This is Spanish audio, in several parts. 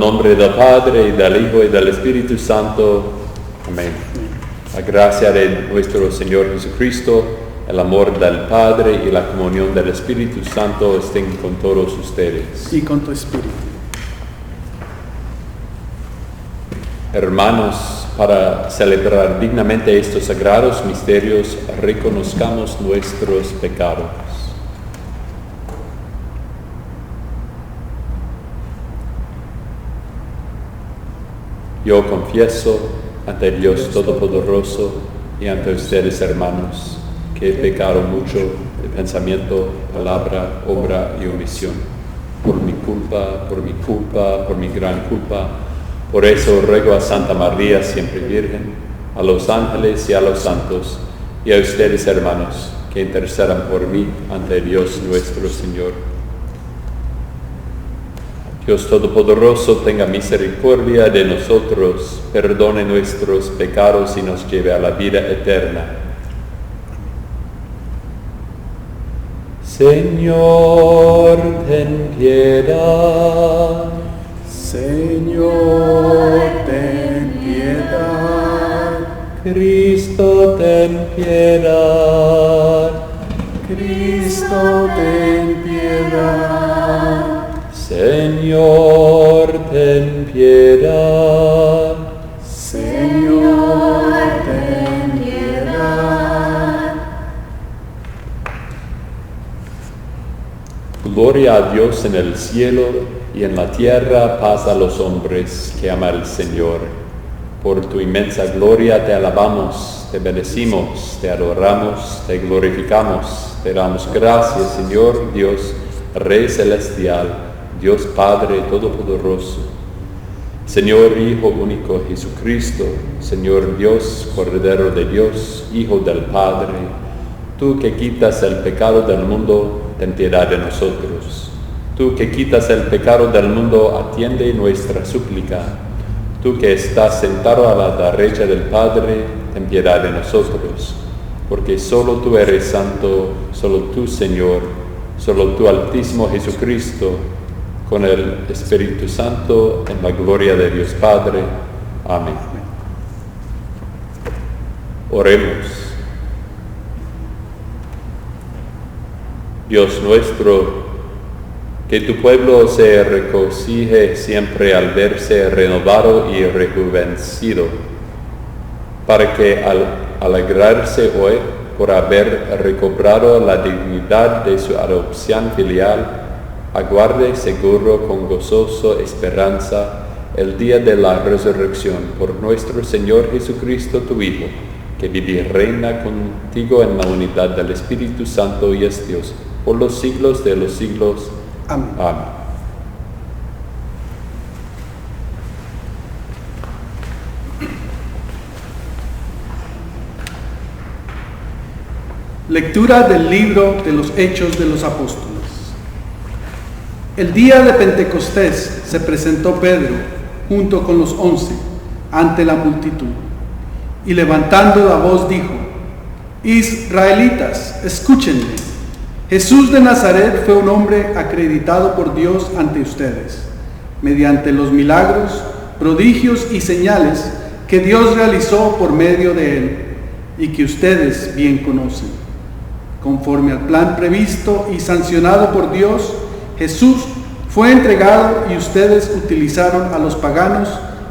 nombre del Padre, y del Hijo, y del Espíritu Santo. Amén. La gracia de nuestro Señor Jesucristo, el amor del Padre y la comunión del Espíritu Santo estén con todos ustedes. Y con tu espíritu. Hermanos, para celebrar dignamente estos sagrados misterios, reconozcamos nuestros pecados. Yo confieso ante Dios Todopoderoso y ante ustedes, hermanos, que he pecado mucho de pensamiento, palabra, obra y omisión. Por mi culpa, por mi gran culpa. Por eso ruego a Santa María, siempre Virgen, a los ángeles y a los santos, y a ustedes, hermanos, que intercedan por mí ante Dios nuestro Señor. Dios Todopoderoso, tenga misericordia de nosotros, perdone nuestros pecados y nos lleve a la vida eterna. Señor, ten piedad. Señor, ten piedad. Cristo, ten piedad. Cristo, ten piedad. Señor, ten piedad. Señor, ten piedad. Gloria a Dios en el cielo y en la tierra paz a los hombres que ama el Señor. Por tu inmensa gloria te alabamos, te bendecimos, te adoramos, te glorificamos, te damos gracias, Señor Dios, Rey celestial, Dios Padre Todopoderoso, Señor Hijo único Jesucristo, Señor Dios, Cordero de Dios, Hijo del Padre, tú que quitas el pecado del mundo, ten piedad de nosotros. Tú que quitas el pecado del mundo, atiende nuestra súplica. Tú que estás sentado a la derecha del Padre, ten piedad de nosotros. Porque solo tú eres santo, solo tú, Señor, solo tú, Altísimo Jesucristo, con el Espíritu Santo, en la gloria de Dios Padre. Amén. Oremos. Dios nuestro, que tu pueblo se regocije siempre al verse renovado y rejuvenecido, para que al alegrarse hoy por haber recobrado la dignidad de su adopción filial, aguarde seguro con gozosa esperanza el día de la resurrección por nuestro Señor Jesucristo, tu Hijo, que vive y reina contigo en la unidad del Espíritu Santo y es Dios, por los siglos de los siglos. Amén. Amén. Lectura del libro de los Hechos de los Apóstoles. El día de Pentecostés se presentó Pedro junto con los 11 ante la multitud y levantando la voz dijo: Israelitas, escúchenme. Jesús de Nazaret fue un hombre acreditado por Dios ante ustedes, mediante los milagros, prodigios y señales que Dios realizó por medio de él y que ustedes bien conocen. Conforme al plan previsto y sancionado por Dios, Jesús fue entregado y ustedes utilizaron a los paganos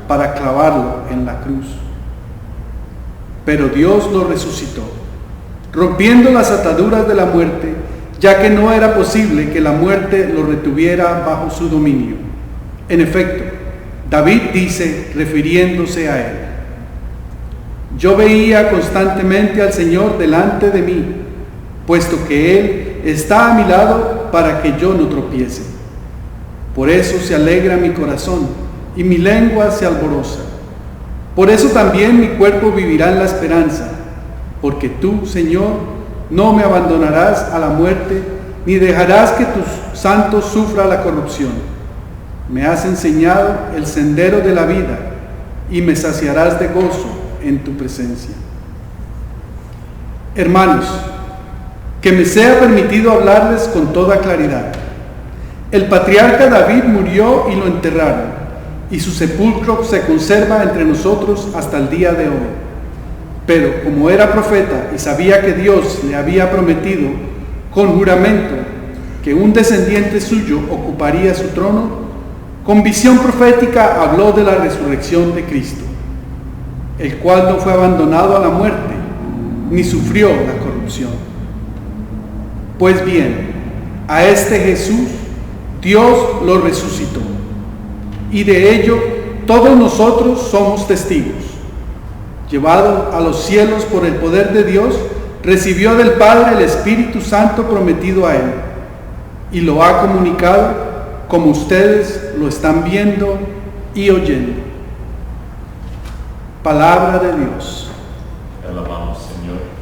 para clavarlo en la cruz. Pero Dios lo resucitó, rompiendo las ataduras de la muerte, ya que no era posible que la muerte lo retuviera bajo su dominio. En efecto, David dice, refiriéndose a él: Yo veía constantemente al Señor delante de mí, puesto que Él está a mi lado para que yo no tropiece. Por eso se alegra mi corazón y mi lengua se alboroza. Por eso también mi cuerpo vivirá en la esperanza, porque tú, Señor, no me abandonarás a la muerte, ni dejarás que tus santos sufra la corrupción. Me has enseñado el sendero de la vida, y me saciarás de gozo en tu presencia. Hermanos, que me sea permitido hablarles con toda claridad. El patriarca David murió y lo enterraron, y su sepulcro se conserva entre nosotros hasta el día de hoy. Pero como era profeta y sabía que Dios le había prometido con juramento que un descendiente suyo ocuparía su trono, con visión profética habló de la resurrección de Cristo, el cual no fue abandonado a la muerte, ni sufrió la corrupción. Pues bien, a este Jesús Dios lo resucitó, y de ello todos nosotros somos testigos. Llevado a los cielos por el poder de Dios, recibió del Padre el Espíritu Santo prometido a él, y lo ha comunicado como ustedes lo están viendo y oyendo. Palabra de Dios. Te alabamos, Señor.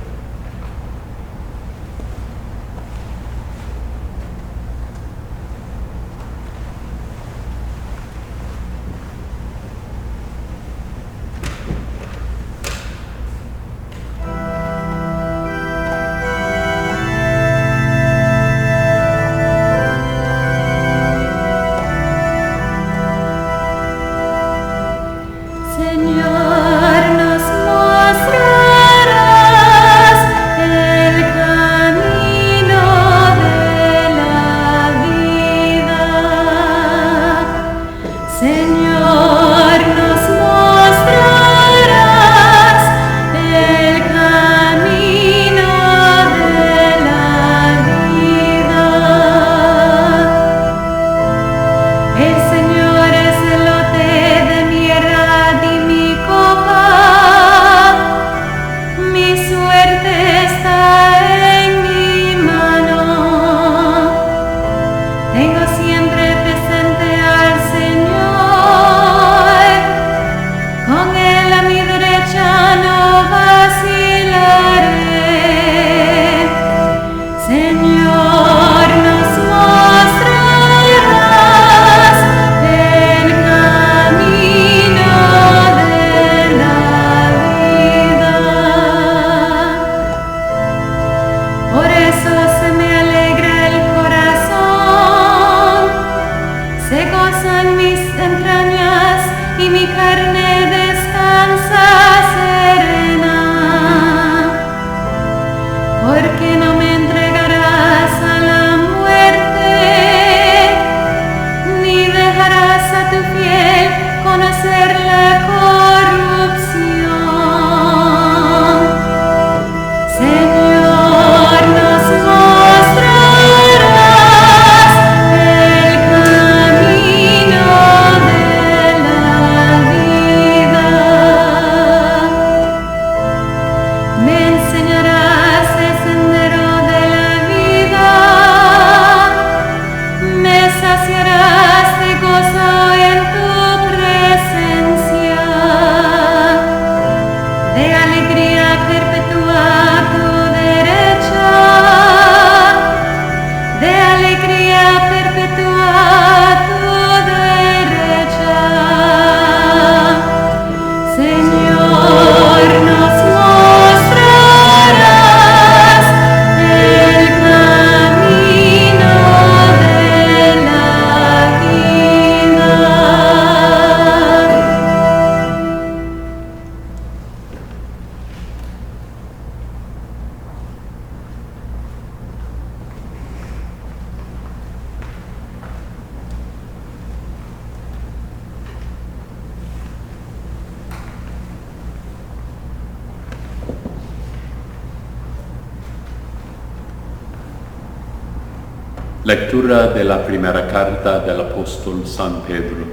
Lectura de la primera carta del apóstol San Pedro.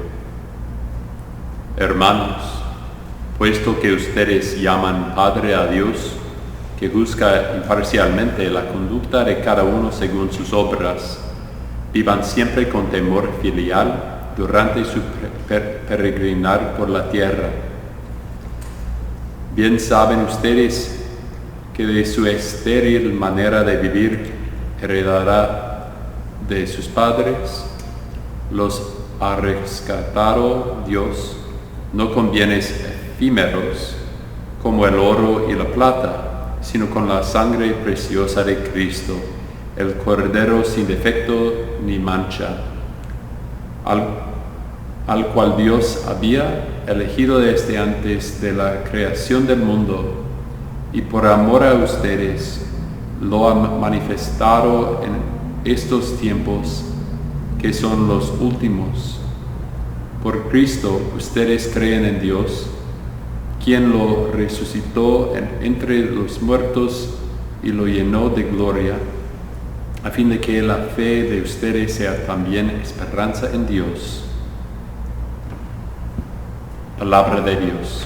Hermanos, puesto que ustedes llaman Padre a Dios, que juzga imparcialmente la conducta de cada uno según sus obras, vivan siempre con temor filial durante su peregrinar por la tierra. Bien saben ustedes que de su estéril manera de vivir heredará de sus padres, los ha rescatado Dios, no con bienes efímeros como el oro y la plata, sino con la sangre preciosa de Cristo, el Cordero sin defecto ni mancha, al cual Dios había elegido desde antes de la creación del mundo, y por amor a ustedes lo ha manifestado en estos tiempos que son los últimos. Por Cristo ustedes creen en Dios, quien lo resucitó entre los muertos y lo llenó de gloria, a fin de que la fe de ustedes sea también esperanza en Dios. Palabra de Dios.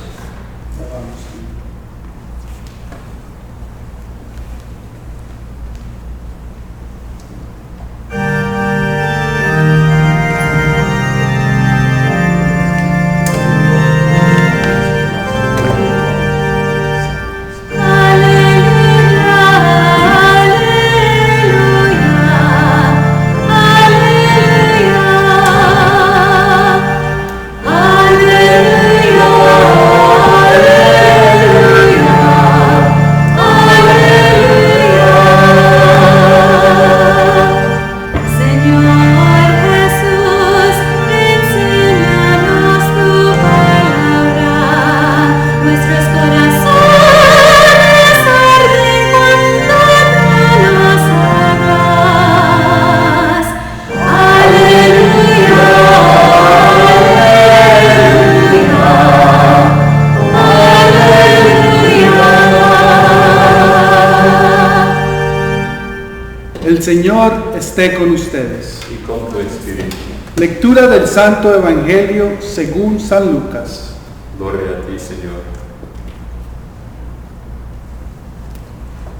El Señor esté con ustedes. Y con tu espíritu. Lectura del Santo Evangelio según San Lucas. Gloria a ti, Señor.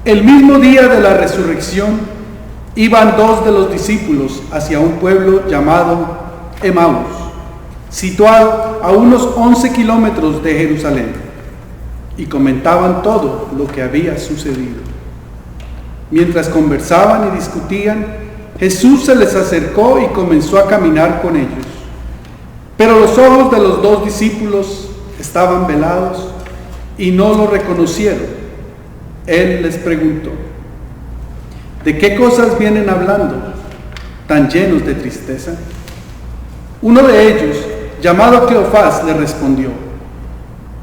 El mismo día de la resurrección, iban dos de los discípulos hacia un pueblo llamado Emaús, situado a unos 11 kilómetros de Jerusalén, y comentaban todo lo que había sucedido. Mientras conversaban y discutían, Jesús se les acercó y comenzó a caminar con ellos. Pero los ojos de los dos discípulos estaban velados y no lo reconocieron. Él les preguntó: ¿de qué cosas vienen hablando, tan llenos de tristeza? Uno de ellos, llamado Cleofás, le respondió: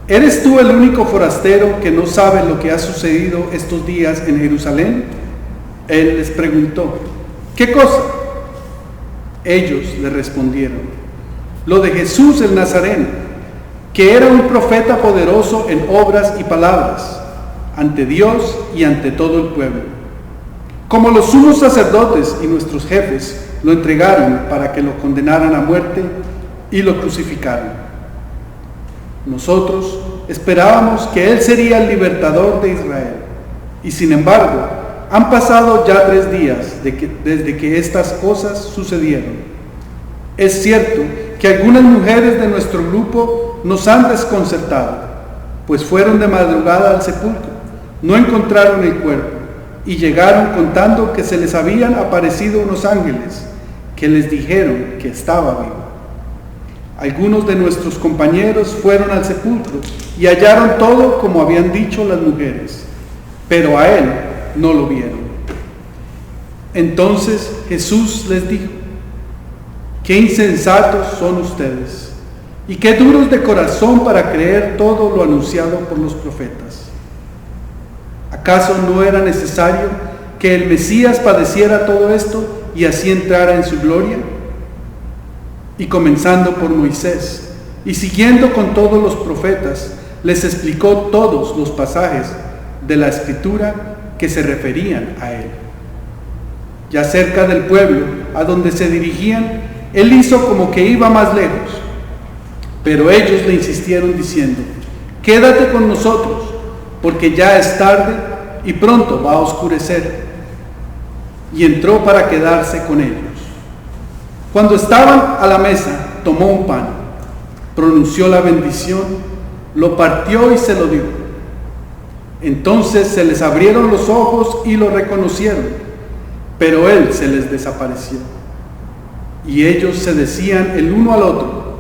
¿eres tú el único forastero que no sabe lo que ha sucedido estos días en Jerusalén? Él les preguntó: ¿qué cosa? Ellos le respondieron: lo de Jesús el Nazareno, que era un profeta poderoso en obras y palabras, ante Dios y ante todo el pueblo. Como los sumos sacerdotes y nuestros jefes lo entregaron para que lo condenaran a muerte y lo crucificaron. Nosotros esperábamos que Él sería el libertador de Israel, y sin embargo, han pasado ya 3 días desde que estas cosas sucedieron. Es cierto que algunas mujeres de nuestro grupo nos han desconcertado, pues fueron de madrugada al sepulcro, no encontraron el cuerpo, y llegaron contando que se les habían aparecido unos ángeles que les dijeron que estaba vivo. Algunos de nuestros compañeros fueron al sepulcro y hallaron todo como habían dicho las mujeres, pero a él no lo vieron. Entonces Jesús les dijo: qué insensatos son ustedes, y qué duros de corazón para creer todo lo anunciado por los profetas. ¿Acaso no era necesario que el Mesías padeciera todo esto y así entrara en su gloria? Y comenzando por Moisés y siguiendo con todos los profetas, les explicó todos los pasajes de la Escritura que se referían a él. Ya cerca del pueblo a donde se dirigían, él hizo como que iba más lejos, pero ellos le insistieron diciendo: quédate con nosotros, porque ya es tarde y pronto va a oscurecer. Y entró para quedarse con ellos. Cuando estaban a la mesa, tomó un pan, pronunció la bendición, lo partió y se lo dio. Entonces se les abrieron los ojos y lo reconocieron, pero él se les desapareció. Y ellos se decían el uno al otro: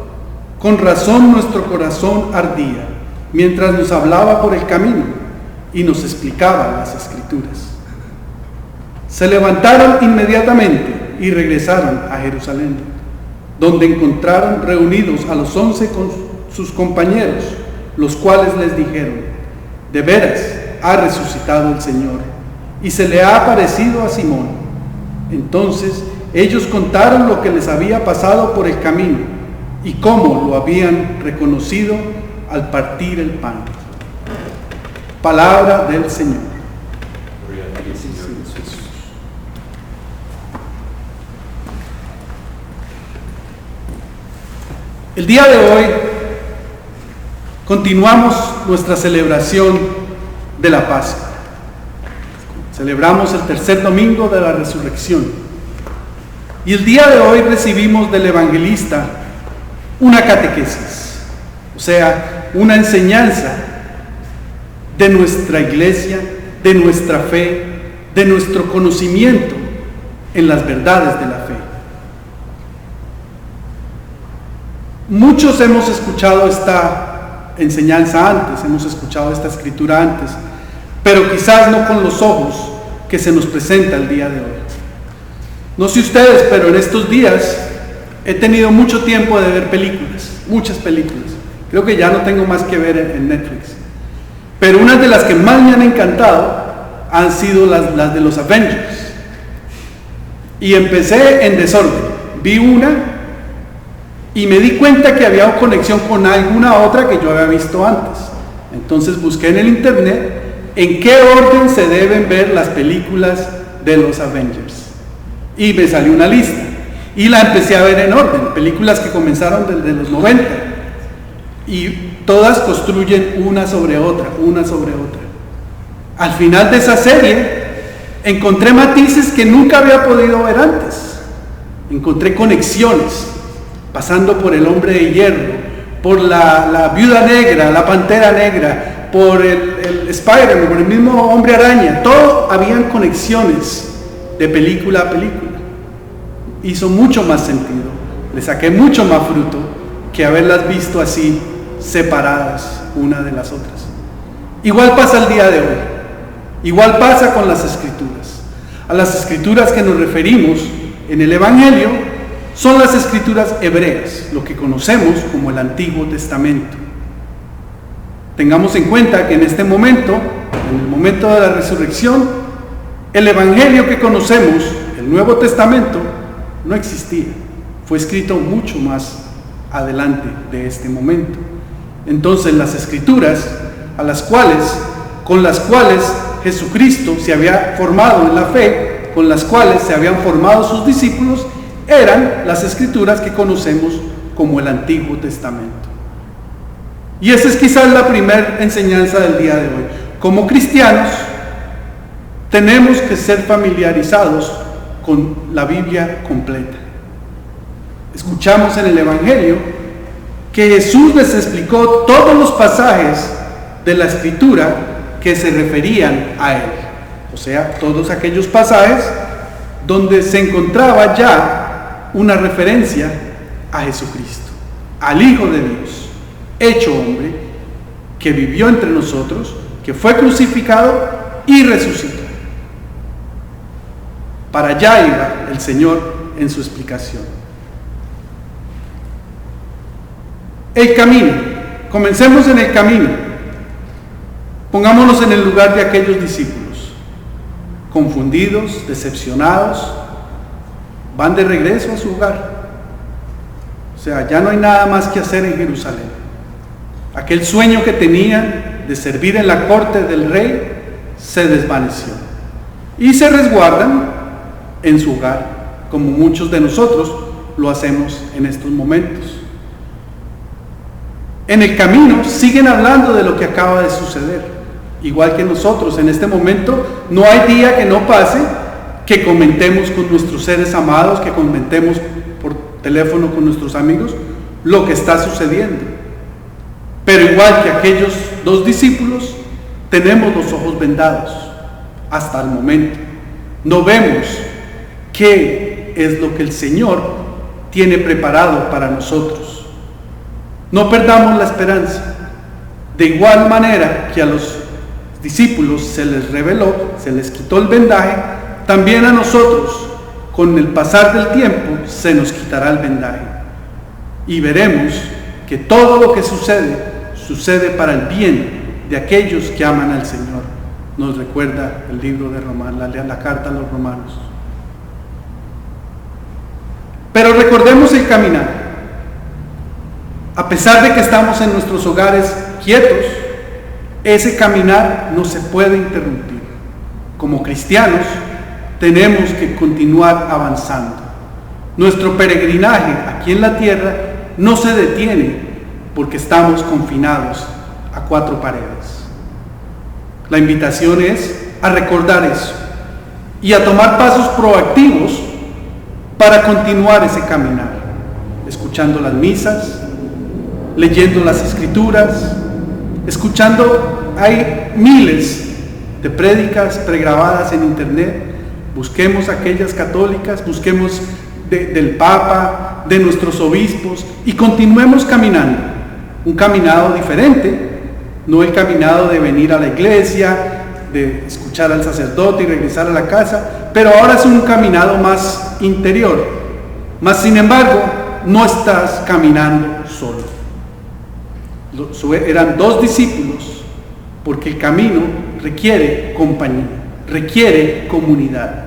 con razón nuestro corazón ardía, mientras nos hablaba por el camino y nos explicaba las Escrituras. Se levantaron inmediatamente y regresaron a Jerusalén. donde encontraron reunidos a los 11 con sus compañeros, los cuales les dijeron: de veras ha resucitado el Señor, y se le ha aparecido a Simón. Entonces ellos contaron lo que les había pasado por el camino y cómo lo habían reconocido al partir el pan. Palabra del Señor. Gloria a ti, Señor Jesús. El día de hoy continuamos nuestra celebración de la Pascua. Celebramos el tercer domingo de la resurrección. Y el día de hoy recibimos del evangelista una catequesis, o sea, una enseñanza de nuestra iglesia, de nuestra fe, de nuestro conocimiento en las verdades de la fe. Muchos hemos escuchado esta enseñanza antes, hemos escuchado esta escritura antes, pero quizás no con los ojos que se nos presenta el día de hoy. No sé ustedes, pero en estos días he tenido mucho tiempo de ver películas, muchas películas. Creo que ya no tengo más que ver en Netflix. Pero unas de las que más me han encantado han sido las de los Avengers. Y empecé en desorden. Vi una y me di cuenta que había conexión con alguna otra que yo había visto antes. Entonces busqué en el internet en qué orden se deben ver las películas de los Avengers. Y me salió una lista. Y la empecé a ver en orden. Películas que comenzaron desde los 90. Y todas construyen una sobre otra, una sobre otra. Al final de esa serie encontré matices que nunca había podido ver antes. Encontré conexiones, pasando por el Hombre de Hierro, por la Viuda Negra, la Pantera Negra, por el Spider-Man, por el mismo Hombre Araña. Todo habían conexiones de película a película. Hizo mucho más sentido, le saqué mucho más fruto que haberlas visto así, separadas una de las otras. Igual pasa el día de hoy, igual pasa con las escrituras. A las escrituras que nos referimos en el Evangelio son las escrituras hebreas, lo que conocemos como el Antiguo Testamento. Tengamos en cuenta que en este momento, en el momento de la resurrección, el Evangelio que conocemos, el Nuevo Testamento, no existía. Fue escrito mucho más adelante de este momento. Entonces las escrituras con las cuales Jesucristo se había formado en la fe, con las cuales se habían formado sus discípulos, eran las escrituras que conocemos como el Antiguo Testamento. Y esa es quizás la primera enseñanza del día de hoy. Como cristianos tenemos que ser familiarizados con la Biblia completa. Escuchamos en el Evangelio que Jesús les explicó todos los pasajes de la Escritura que se referían a Él. O sea, todos aquellos pasajes donde se encontraba ya una referencia a Jesucristo, al Hijo de Dios, hecho hombre, que vivió entre nosotros, que fue crucificado y resucitó. Para allá iba el Señor en su explicación. El camino. Comencemos en el camino. Pongámonos en el lugar de aquellos discípulos. Confundidos, decepcionados, van de regreso a su hogar. O sea, ya no hay nada más que hacer en Jerusalén. Aquel sueño que tenían de servir en la corte del rey se desvaneció. Y se resguardan en su hogar, como muchos de nosotros lo hacemos en estos momentos. En el camino siguen hablando de lo que acaba de suceder, igual que nosotros. En este momento no hay día que no pase que comentemos con nuestros seres amados, que comentemos por teléfono con nuestros amigos lo que está sucediendo. Pero igual que aquellos dos discípulos, tenemos los ojos vendados hasta el momento. No vemos qué es lo que el Señor tiene preparado para nosotros. No perdamos la esperanza. De igual manera que a los discípulos se les reveló, se les quitó el vendaje, también a nosotros, con el pasar del tiempo, se nos quitará el vendaje. y veremos que todo lo que sucede para el bien de aquellos que aman al Señor. Nos recuerda el libro de Romanos, la carta a los Romanos. Pero recordemos el caminar. A pesar de que estamos en nuestros hogares quietos, ese caminar no se puede interrumpir. Como cristianos, tenemos que continuar avanzando. Nuestro peregrinaje aquí en la tierra no se detiene porque estamos confinados a cuatro paredes. La invitación es a recordar eso y a tomar pasos proactivos para continuar ese caminar, escuchando las misas, leyendo las escrituras, escuchando, hay miles de prédicas pregrabadas en internet. Busquemos aquellas católicas, busquemos del Papa, de nuestros obispos, y continuemos caminando, un caminado diferente, no el caminado de venir a la iglesia, de escuchar al sacerdote y regresar a la casa, pero ahora es un caminado más interior. Mas sin embargo, no estás caminando solo. Eran 2 discípulos, porque el camino requiere compañía, requiere comunidad.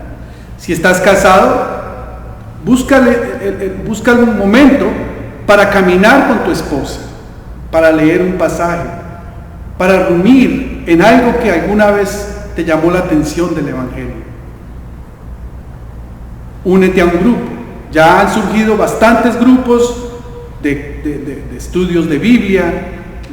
Si estás casado, busca un momento para caminar con tu esposa, para leer un pasaje, para reunir en algo que alguna vez te llamó la atención del Evangelio. Únete a un grupo. Ya han surgido bastantes grupos de estudios de Biblia,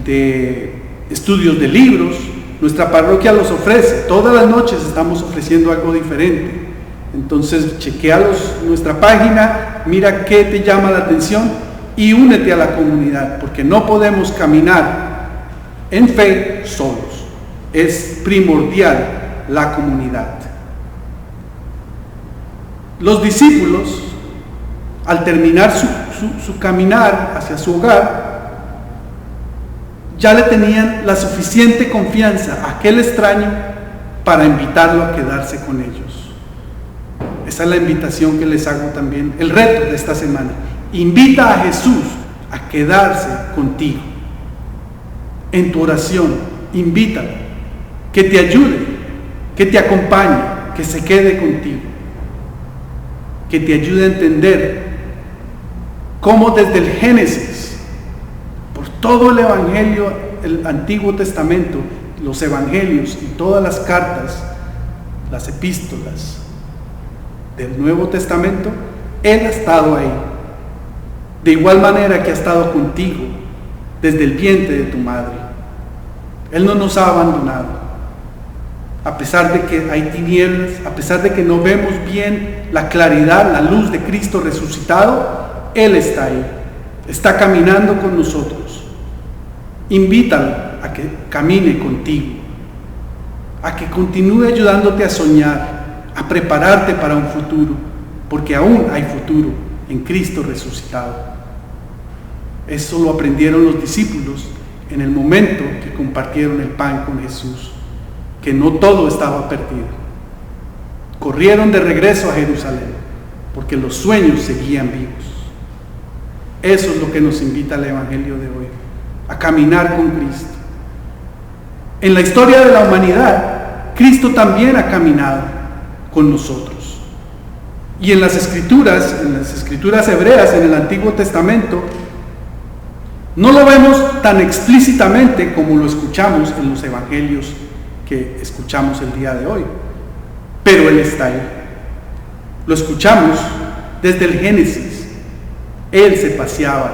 de estudios de libros. Nuestra parroquia los ofrece. Todas las noches estamos ofreciendo algo diferente. Entonces chequea nuestra página, mira qué te llama la atención y únete a la comunidad, porque no podemos caminar en fe solos. Es primordial la comunidad. Los discípulos, al terminar su caminar hacia su hogar, ya le tenían la suficiente confianza a aquel extraño para invitarlo a quedarse con ellos. Esa es la invitación que les hago también, el reto de esta semana. Invita a Jesús a quedarse contigo. En tu oración, invítalo, que te ayude, que te acompañe, que se quede contigo, que te ayude a entender cómo desde el Génesis, por todo el Evangelio, el Antiguo Testamento, los Evangelios y todas las cartas, las epístolas del Nuevo Testamento, Él ha estado ahí. De igual manera que ha estado contigo desde el vientre de tu madre. Él no nos ha abandonado. A pesar de que hay tinieblas, a pesar de que no vemos bien la claridad, la luz de Cristo resucitado, Él está ahí. Está caminando con nosotros. Invítalo a que camine contigo, a que continúe ayudándote a soñar, a prepararte para un futuro, porque aún hay futuro en Cristo resucitado. Eso lo aprendieron los discípulos en el momento que compartieron el pan con Jesús, que no todo estaba perdido. Corrieron de regreso a Jerusalén, porque los sueños seguían vivos. Eso es lo que nos invita el Evangelio de hoy, a caminar con Cristo. En la historia de la humanidad, Cristo también ha caminado con nosotros. Y en las escrituras hebreas, en el Antiguo Testamento, no lo vemos tan explícitamente como lo escuchamos en los evangelios que escuchamos el día de hoy, pero Él está ahí. Lo escuchamos desde el Génesis. Él se paseaba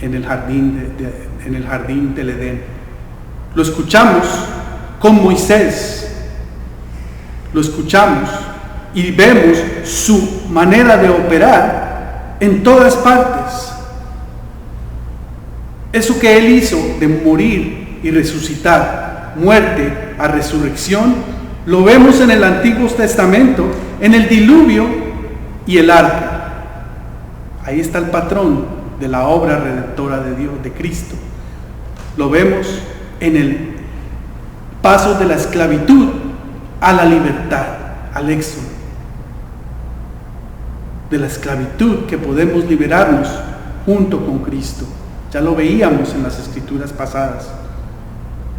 en el jardín del Edén. Lo escuchamos con Moisés. Lo escuchamos y vemos su manera de operar en todas partes. Eso que Él hizo de morir y resucitar, muerte a resurrección, lo vemos en el Antiguo Testamento, en el diluvio y el arca. Ahí está el patrón de la obra redentora de Dios, de Cristo. Lo vemos en el paso de la esclavitud a la libertad, al éxodo. De la esclavitud que podemos liberarnos junto con Cristo. Ya lo veíamos en las escrituras pasadas.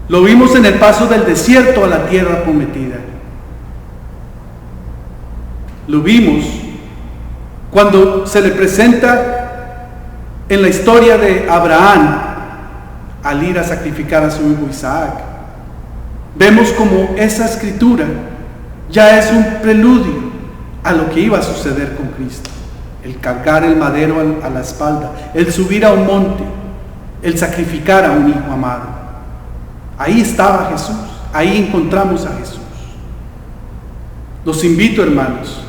Lo vimos en el paso del desierto a la tierra prometida. Lo vimos cuando se le presenta en la historia de Abraham al ir a sacrificar a su hijo Isaac. Vemos como esa escritura ya es un preludio a lo que iba a suceder con Cristo. El cargar el madero a la espalda, el subir a un monte, el sacrificar a un hijo amado. Ahí estaba Jesús, ahí encontramos a Jesús. Los invito, hermanos,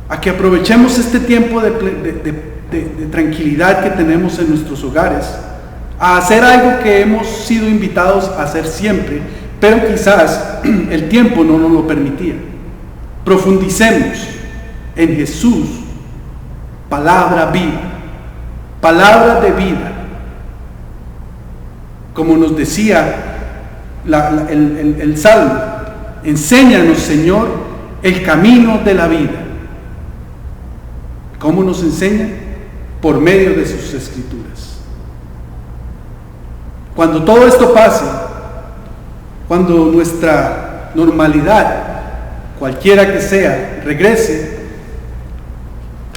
a que aprovechemos este tiempo de tranquilidad que tenemos en nuestros hogares, a hacer algo que hemos sido invitados a hacer siempre, pero quizás el tiempo no nos lo permitía. Profundicemos en Jesús, palabra viva, palabra de vida. Como nos decía el Salmo, enséñanos, Señor, el camino de la vida. ¿Cómo nos enseña? Por medio de sus escrituras. Cuando todo esto pase, cuando nuestra normalidad, cualquiera que sea,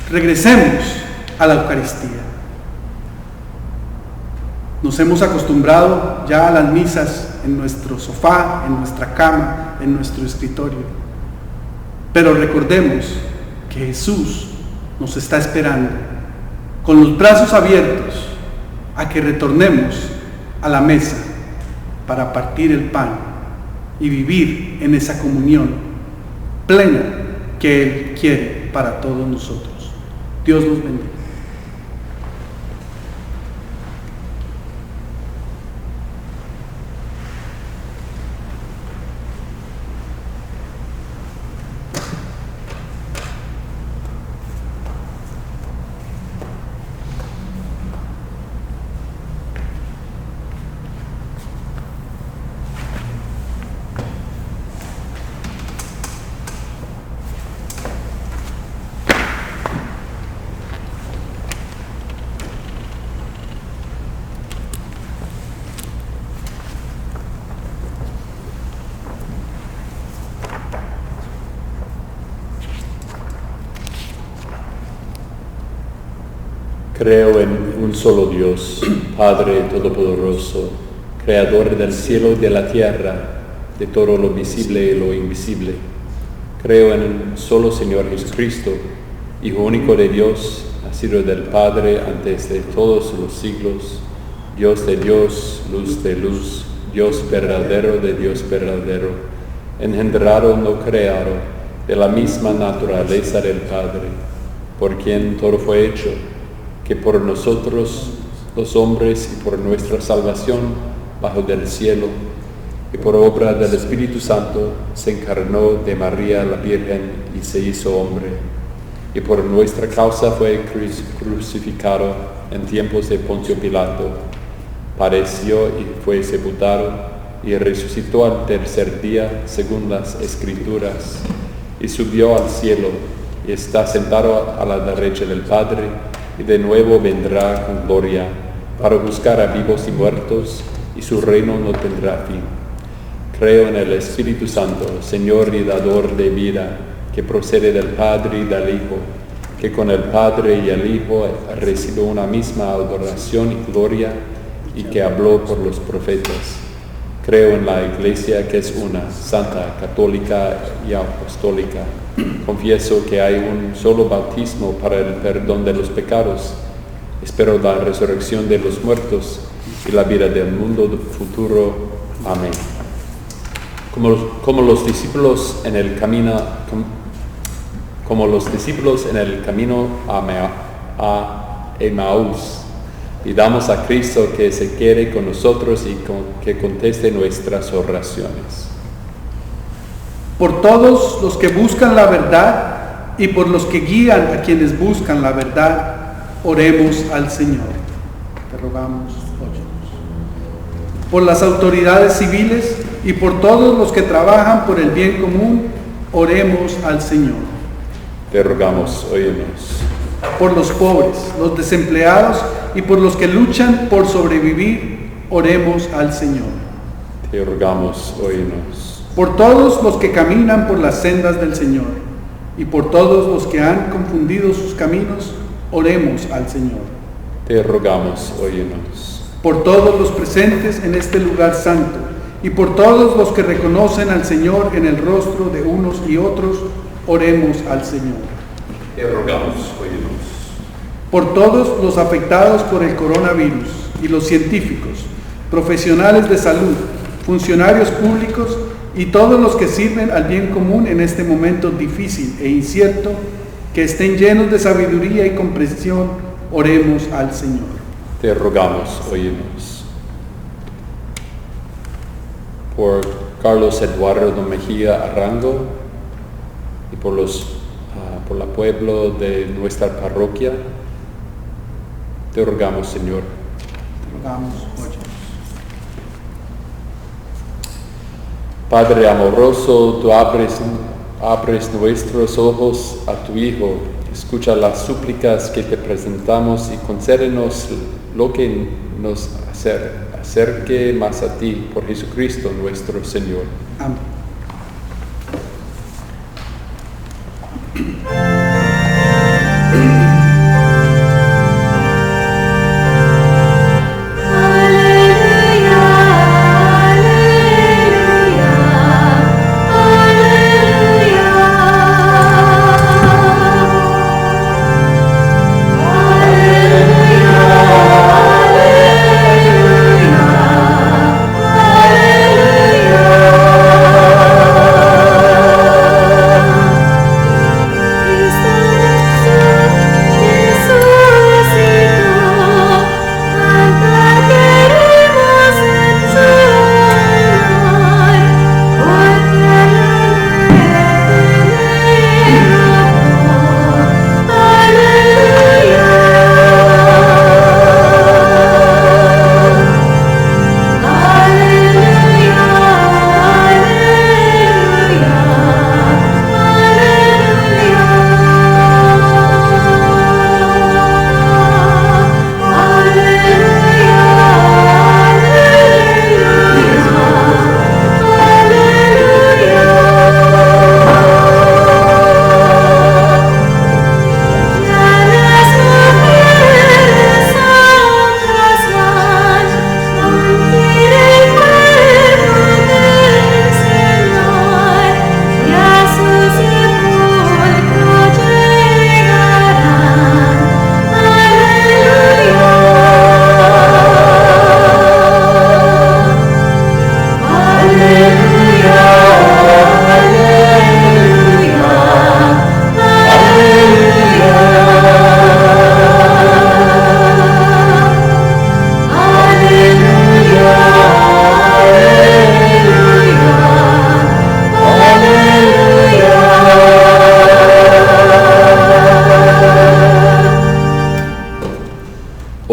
regresemos a la Eucaristía. Nos hemos acostumbrado ya a las misas en nuestro sofá, en nuestra cama, en nuestro escritorio. Pero recordemos que Jesús nos está esperando con los brazos abiertos a que retornemos a la mesa para partir el pan y vivir en esa comunión plena que Él quiere para todos nosotros. Dios nos bendiga. Creo en un solo Dios, Padre Todopoderoso, Creador del cielo y de la tierra, de todo lo visible y lo invisible. Creo en un solo Señor Jesucristo, Hijo único de Dios, nacido del Padre antes de todos los siglos, Dios de Dios, luz de luz, Dios verdadero de Dios verdadero, engendrado no creado, de la misma naturaleza del Padre, por quien todo fue hecho, que por nosotros los hombres y por nuestra salvación bajo del cielo y por obra del Espíritu Santo se encarnó de María la Virgen y se hizo hombre, y por nuestra causa fue crucificado en tiempos de Poncio Pilato, padeció y fue sepultado y resucitó al tercer día según las Escrituras y subió al cielo y está sentado a la derecha del Padre, y de nuevo vendrá con gloria para juzgar a vivos y muertos, y su reino no tendrá fin. Creo en el Espíritu Santo, Señor y dador de vida, que procede del Padre y del Hijo, que con el Padre y el Hijo recibió una misma adoración y gloria, y que habló por los profetas. Creo en la Iglesia, que es una, santa, católica y apostólica. Confieso que hay un solo bautismo para el perdón de los pecados. Espero la resurrección de los muertos y la vida del mundo futuro. Amén. Como los discípulos en el camino a Emaús, pidamos a Cristo que se quede con nosotros y que conteste nuestras oraciones. Por todos los que buscan la verdad y por los que guían a quienes buscan la verdad, oremos al Señor. Te rogamos, óyenos. Por las autoridades civiles y por todos los que trabajan por el bien común, oremos al Señor. Te rogamos, óyenos. Por los pobres, los desempleados y por los que luchan por sobrevivir, oremos al Señor. Te rogamos, óyenos. Por todos los que caminan por las sendas del Señor y por todos los que han confundido sus caminos, oremos al Señor. Te rogamos, óyenos. Por todos los presentes en este lugar santo y por todos los que reconocen al Señor en el rostro de unos y otros, oremos al Señor. Te rogamos, óyenos. Por todos los afectados por el coronavirus y los científicos, profesionales de salud, funcionarios públicos y todos los que sirven al bien común en este momento difícil e incierto, que estén llenos de sabiduría y comprensión, oremos al Señor. Te rogamos, óyenos. Por Carlos Eduardo Mejía Arango y por el pueblo de nuestra parroquia, te rogamos, Señor. Te rogamos, óyenos. Padre amoroso, tú abres nuestros ojos a tu Hijo, escucha las súplicas que te presentamos y concédenos lo que nos acerque más a ti, por Jesucristo nuestro Señor. Amén.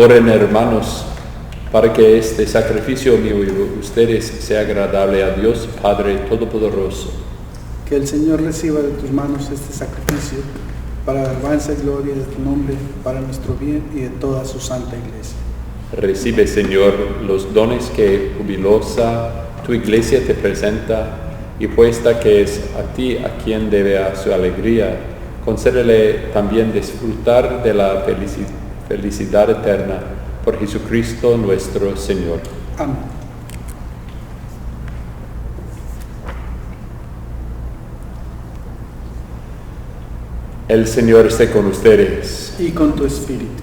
Oren, hermanos, para que este sacrificio mío y ustedes sea agradable a Dios Padre Todopoderoso. Que el Señor reciba de tus manos este sacrificio para la alabanza y gloria de tu nombre, para nuestro bien y de toda su santa iglesia. Recibe, Señor, los dones que jubilosa tu iglesia te presenta, y puesta que es a ti a quien debe a su alegría, concédele también disfrutar de la felicidad eterna por Jesucristo nuestro Señor. Amén. El Señor esté con ustedes. Y con tu espíritu.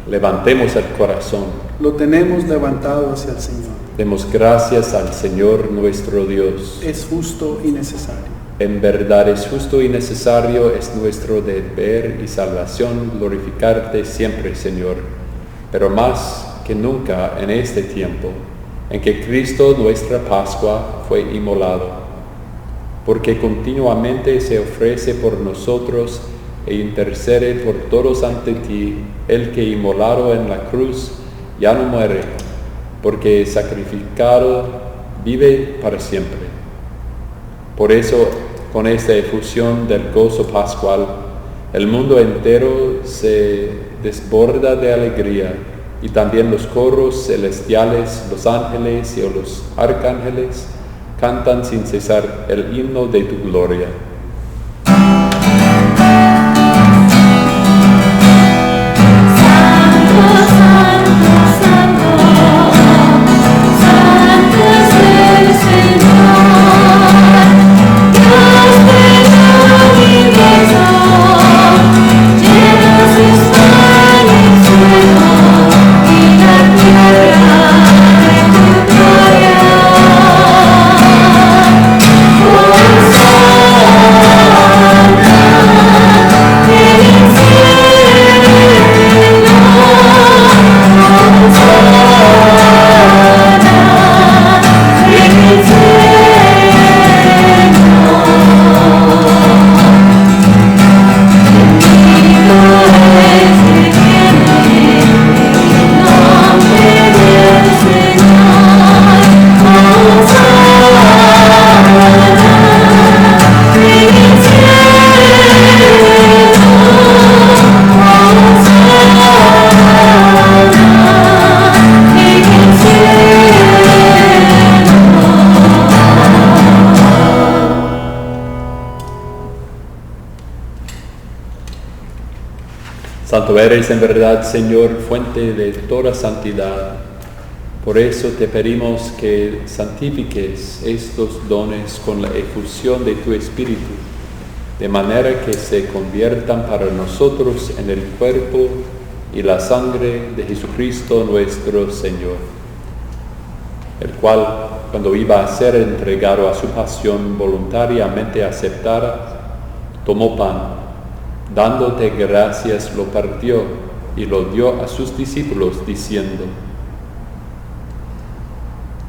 Levantemos el corazón. Lo tenemos levantado hacia el Señor. Demos gracias al Señor nuestro Dios. Es justo y necesario. En verdad es justo y necesario, es nuestro deber y salvación glorificarte siempre, Señor, pero más que nunca en este tiempo, en que Cristo nuestra Pascua fue inmolado, porque continuamente se ofrece por nosotros e intercede por todos ante ti, el que inmolado en la cruz ya no muere, porque sacrificado vive para siempre. Por eso, con esta efusión del gozo pascual, el mundo entero se desborda de alegría, y también los coros celestiales, los ángeles y los arcángeles cantan sin cesar el himno de tu gloria. Santo eres en verdad, Señor, fuente de toda santidad. Por eso te pedimos que santifiques estos dones con la efusión de tu Espíritu, de manera que se conviertan para nosotros en el cuerpo y la sangre de Jesucristo nuestro Señor, el cual, cuando iba a ser entregado a su pasión voluntariamente aceptada, tomó pan, dándote gracias, lo partió y lo dio a sus discípulos, diciendo: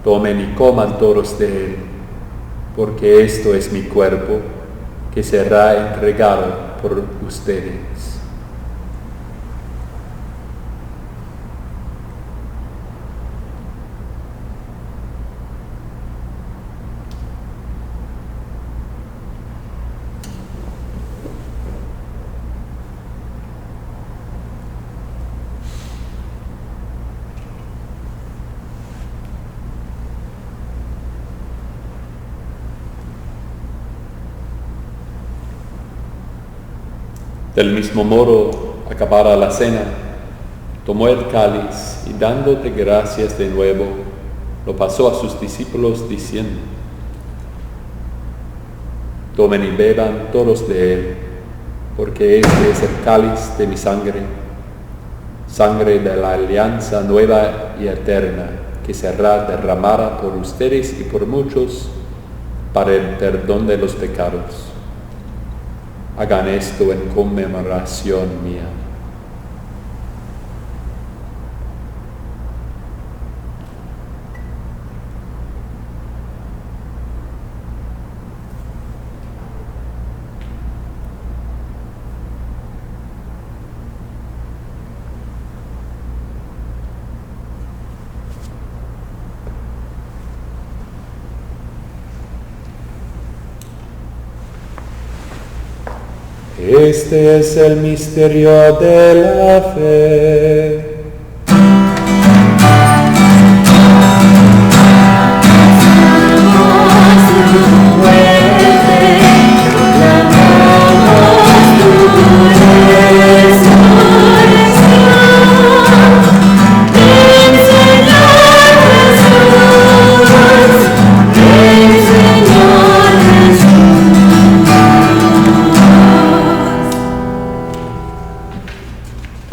tomen y coman todos de él, porque esto es mi cuerpo, que será entregado por ustedes. Del mismo modo, acabada la cena, tomó el cáliz y dándote gracias de nuevo, lo pasó a sus discípulos diciendo: tomen y beban todos de él, porque este es el cáliz de mi sangre, sangre de la alianza nueva y eterna, que será derramada por ustedes y por muchos para el perdón de los pecados. Hagan esto en conmemoración mía. Este es el misterio de la fe.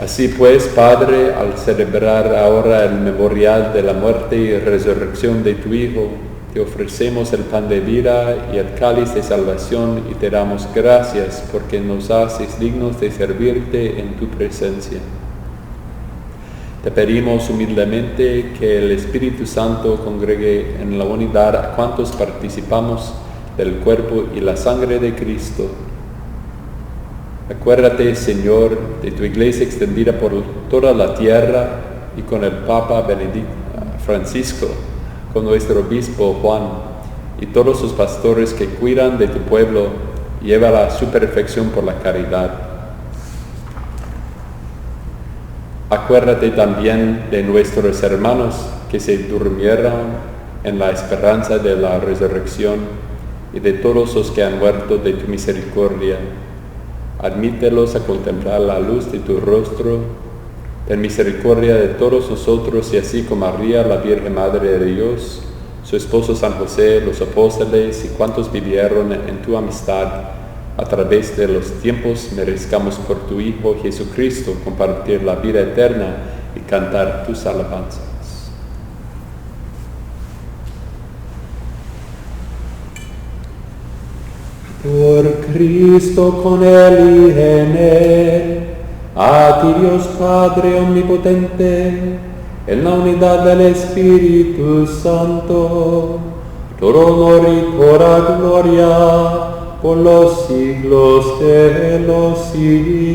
Así pues, Padre, al celebrar ahora el memorial de la muerte y resurrección de tu Hijo, te ofrecemos el pan de vida y el cáliz de salvación y te damos gracias porque nos haces dignos de servirte en tu presencia. Te pedimos humildemente que el Espíritu Santo congregue en la unidad a cuantos participamos del cuerpo y la sangre de Cristo. Acuérdate, Señor, de tu iglesia extendida por toda la tierra y con el Papa Francisco, con nuestro obispo Juan y todos sus pastores que cuidan de tu pueblo, llévala a su perfección por la caridad. Acuérdate también de nuestros hermanos que se durmieron en la esperanza de la resurrección y de todos los que han muerto de tu misericordia. Admítelos a contemplar la luz de tu rostro. Ten misericordia de todos nosotros y así como María, la Virgen Madre de Dios, su esposo San José, los apóstoles y cuantos vivieron en tu amistad, a través de los tiempos merezcamos por tu Hijo Jesucristo compartir la vida eterna y cantar tus alabanzas. Por Cristo, con Él y en Él, a ti Dios Padre Omnipotente, en la unidad del Espíritu Santo, todo honor y toda gloria, por los siglos de los siglos.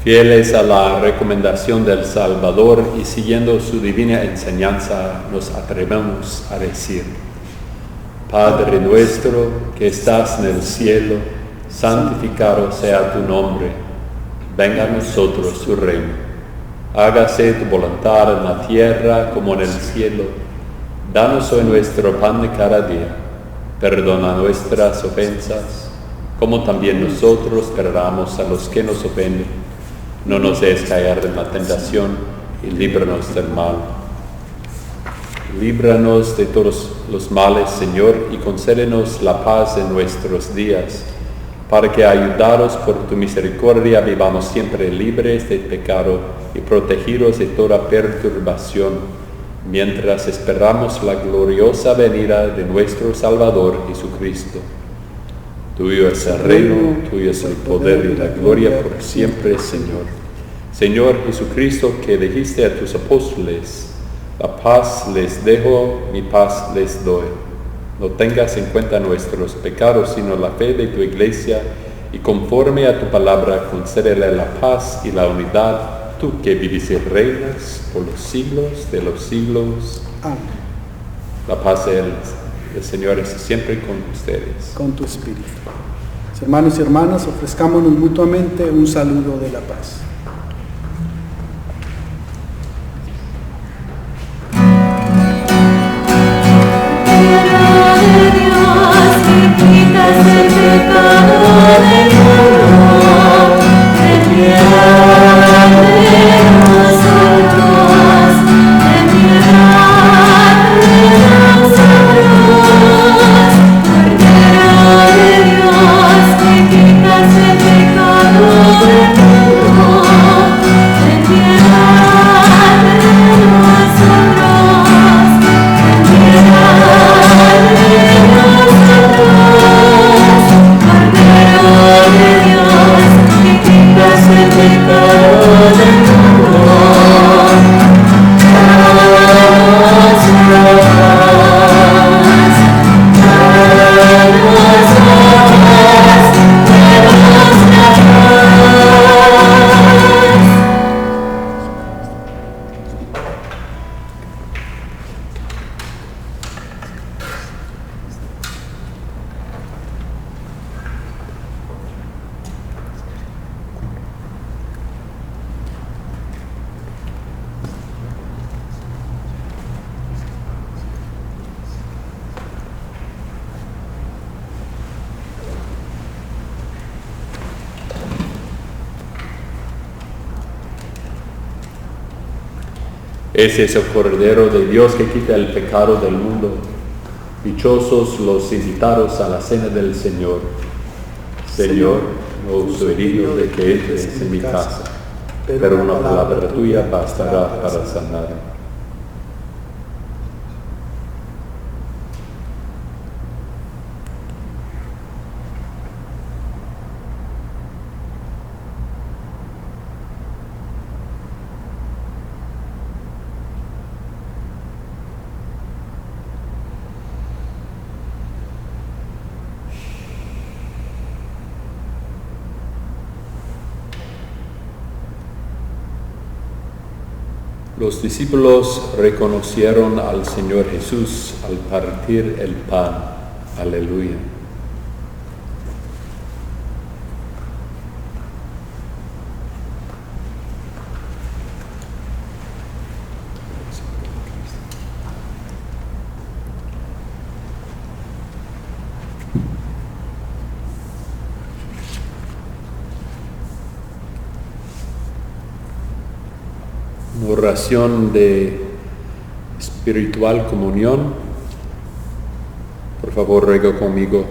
Fieles a la recomendación del Salvador y siguiendo su divina enseñanza, nos atrevemos a decir: Padre nuestro que estás en el cielo, santificado sea tu nombre. Venga a nosotros tu reino. Hágase tu voluntad en la tierra como en el cielo. Danos hoy nuestro pan de cada día. Perdona nuestras ofensas, como también nosotros perdonamos a los que nos ofenden. No nos dejes caer en la tentación y líbranos del mal. Líbranos de todos los males, Señor, y concédenos la paz en nuestros días, para que, ayudados por tu misericordia, vivamos siempre libres de pecado y protegidos de toda perturbación, mientras esperamos la gloriosa venida de nuestro Salvador Jesucristo. Tuyo es el reino, tuyo es el poder y la gloria por siempre, Señor. Señor Jesucristo, que dijiste a tus apóstoles: la paz les dejo, mi paz les doy. No tengas en cuenta nuestros pecados, sino la fe de tu Iglesia, y conforme a tu palabra, concédele la paz y la unidad, tú que vives y reinas por los siglos de los siglos. Amén. La paz del Señor es siempre con ustedes. Con tu espíritu. Hermanos y hermanas, ofrezcámonos mutuamente un saludo de la paz. Quitas el pecado del mundo, ten piedad de nosotros, ten piedad de nosotros, Cordero de Dios, que quitas el pecado del mundo, ten piedad de nosotros, ten piedad de nosotros. Ese es el Cordero de Dios que quita el pecado del mundo. Dichosos los invitados a la cena del Señor. Señor, no soy digno de que entres en mi casa, pero una palabra tuya bastará para sanarme. Los discípulos reconocieron al Señor Jesús al partir el pan. Aleluya. Oración de espiritual comunión. Por favor, ruega conmigo.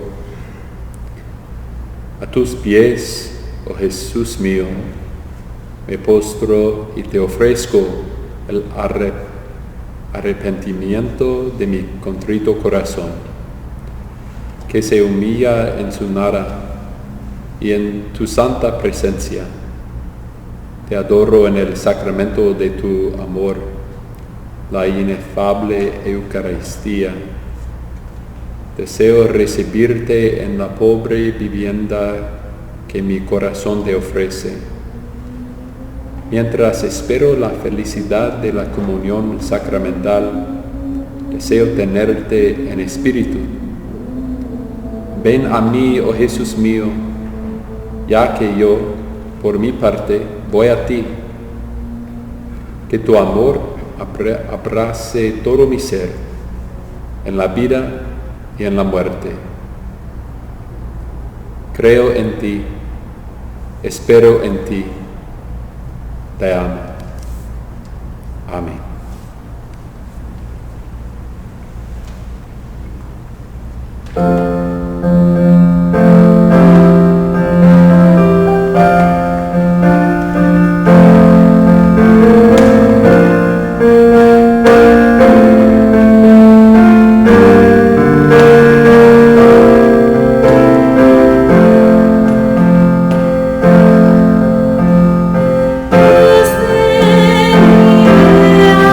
A tus pies, oh Jesús mío, me postro y te ofrezco el arrepentimiento de mi contrito corazón, que se humilla en su nada y en tu santa presencia. Te adoro en el sacramento de tu amor, la inefable Eucaristía. Deseo recibirte en la pobre vivienda que mi corazón te ofrece. Mientras espero la felicidad de la comunión sacramental, deseo tenerte en espíritu. Ven a mí, oh Jesús mío, ya que yo, por mi parte, voy a ti. Que tu amor abrace todo mi ser, en la vida y en la muerte. Creo en ti, espero en ti, te amo. Amén. Dios de mi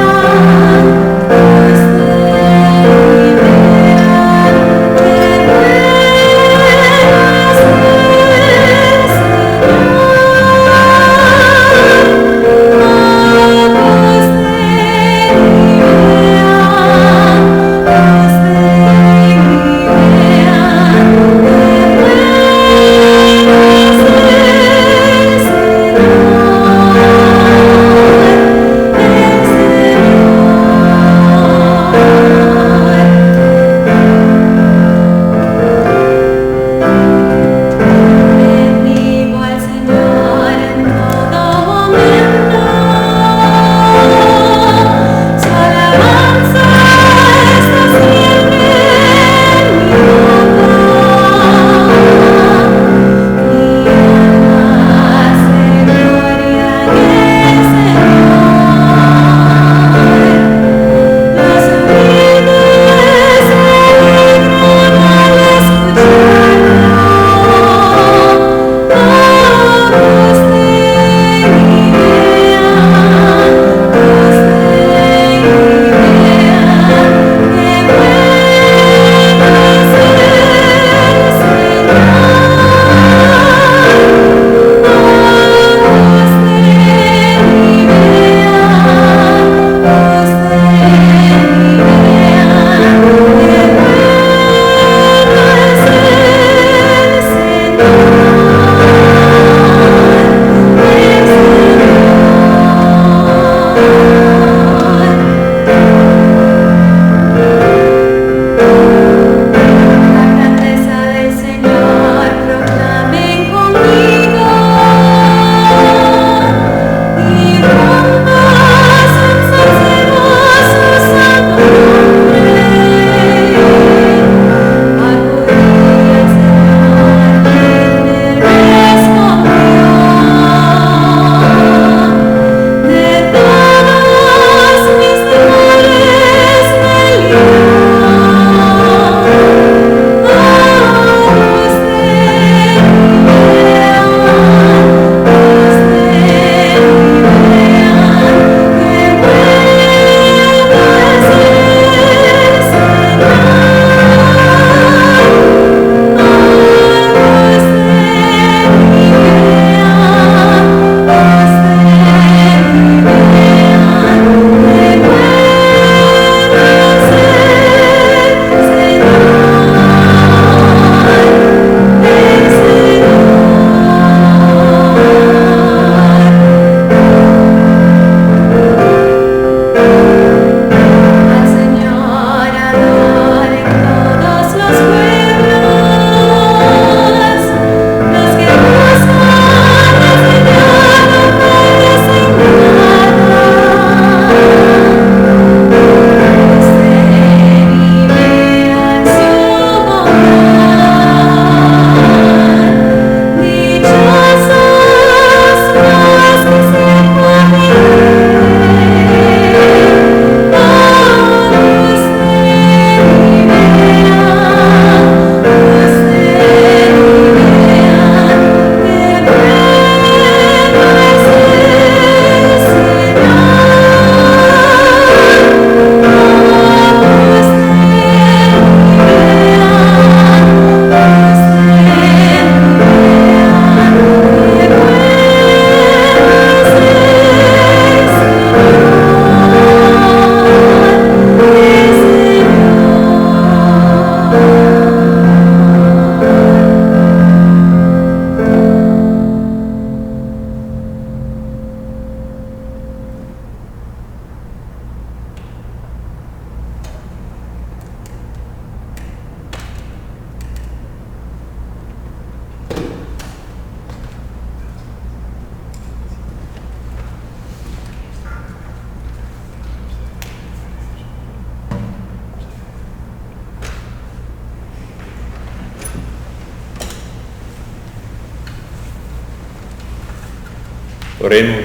Oremos.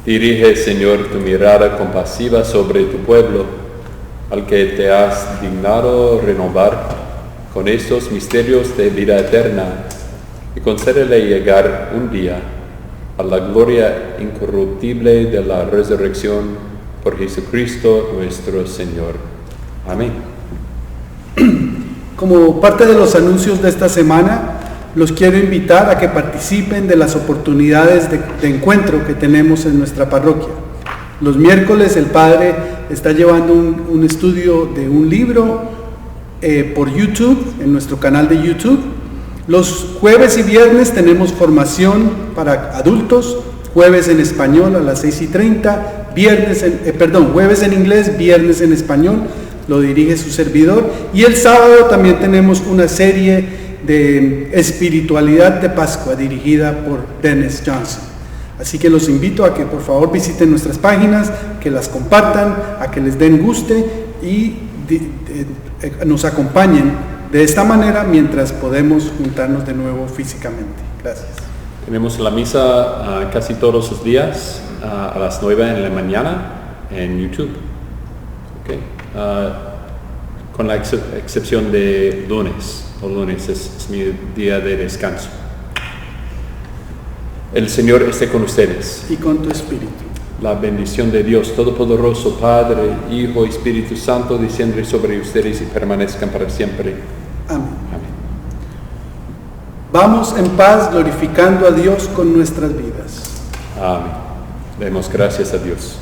Dirige, Señor, tu mirada compasiva sobre tu pueblo, al que te has dignado renovar con estos misterios de vida eterna, y concédele llegar un día a la gloria incorruptible de la resurrección por Jesucristo nuestro Señor. Amén. Como parte de los anuncios de esta semana, los quiero invitar a que participen de las oportunidades de encuentro que tenemos en nuestra parroquia. Los miércoles el Padre está llevando un estudio de un libro por YouTube, en nuestro canal de YouTube. Los jueves y viernes tenemos formación para adultos, jueves en español a las 6:30, jueves en inglés, viernes en español, lo dirige su servidor. Y el sábado también tenemos una serie de espiritualidad de Pascua dirigida por Dennis Johnson. Así que los invito a que por favor visiten nuestras páginas, que las compartan, a que les den guste y nos acompañen de esta manera mientras podemos juntarnos de nuevo físicamente. Gracias. Tenemos la misa casi todos los días a las 9 de la mañana en YouTube. Okay. Con la excepción de lunes. Los lunes es mi día de descanso. El Señor esté con ustedes. Y con tu espíritu. La bendición de Dios Todopoderoso, Padre, Hijo y Espíritu Santo, descienda sobre ustedes y permanezcan para siempre. Amén. Amén. Vamos en paz glorificando a Dios con nuestras vidas. Amén. Demos gracias a Dios.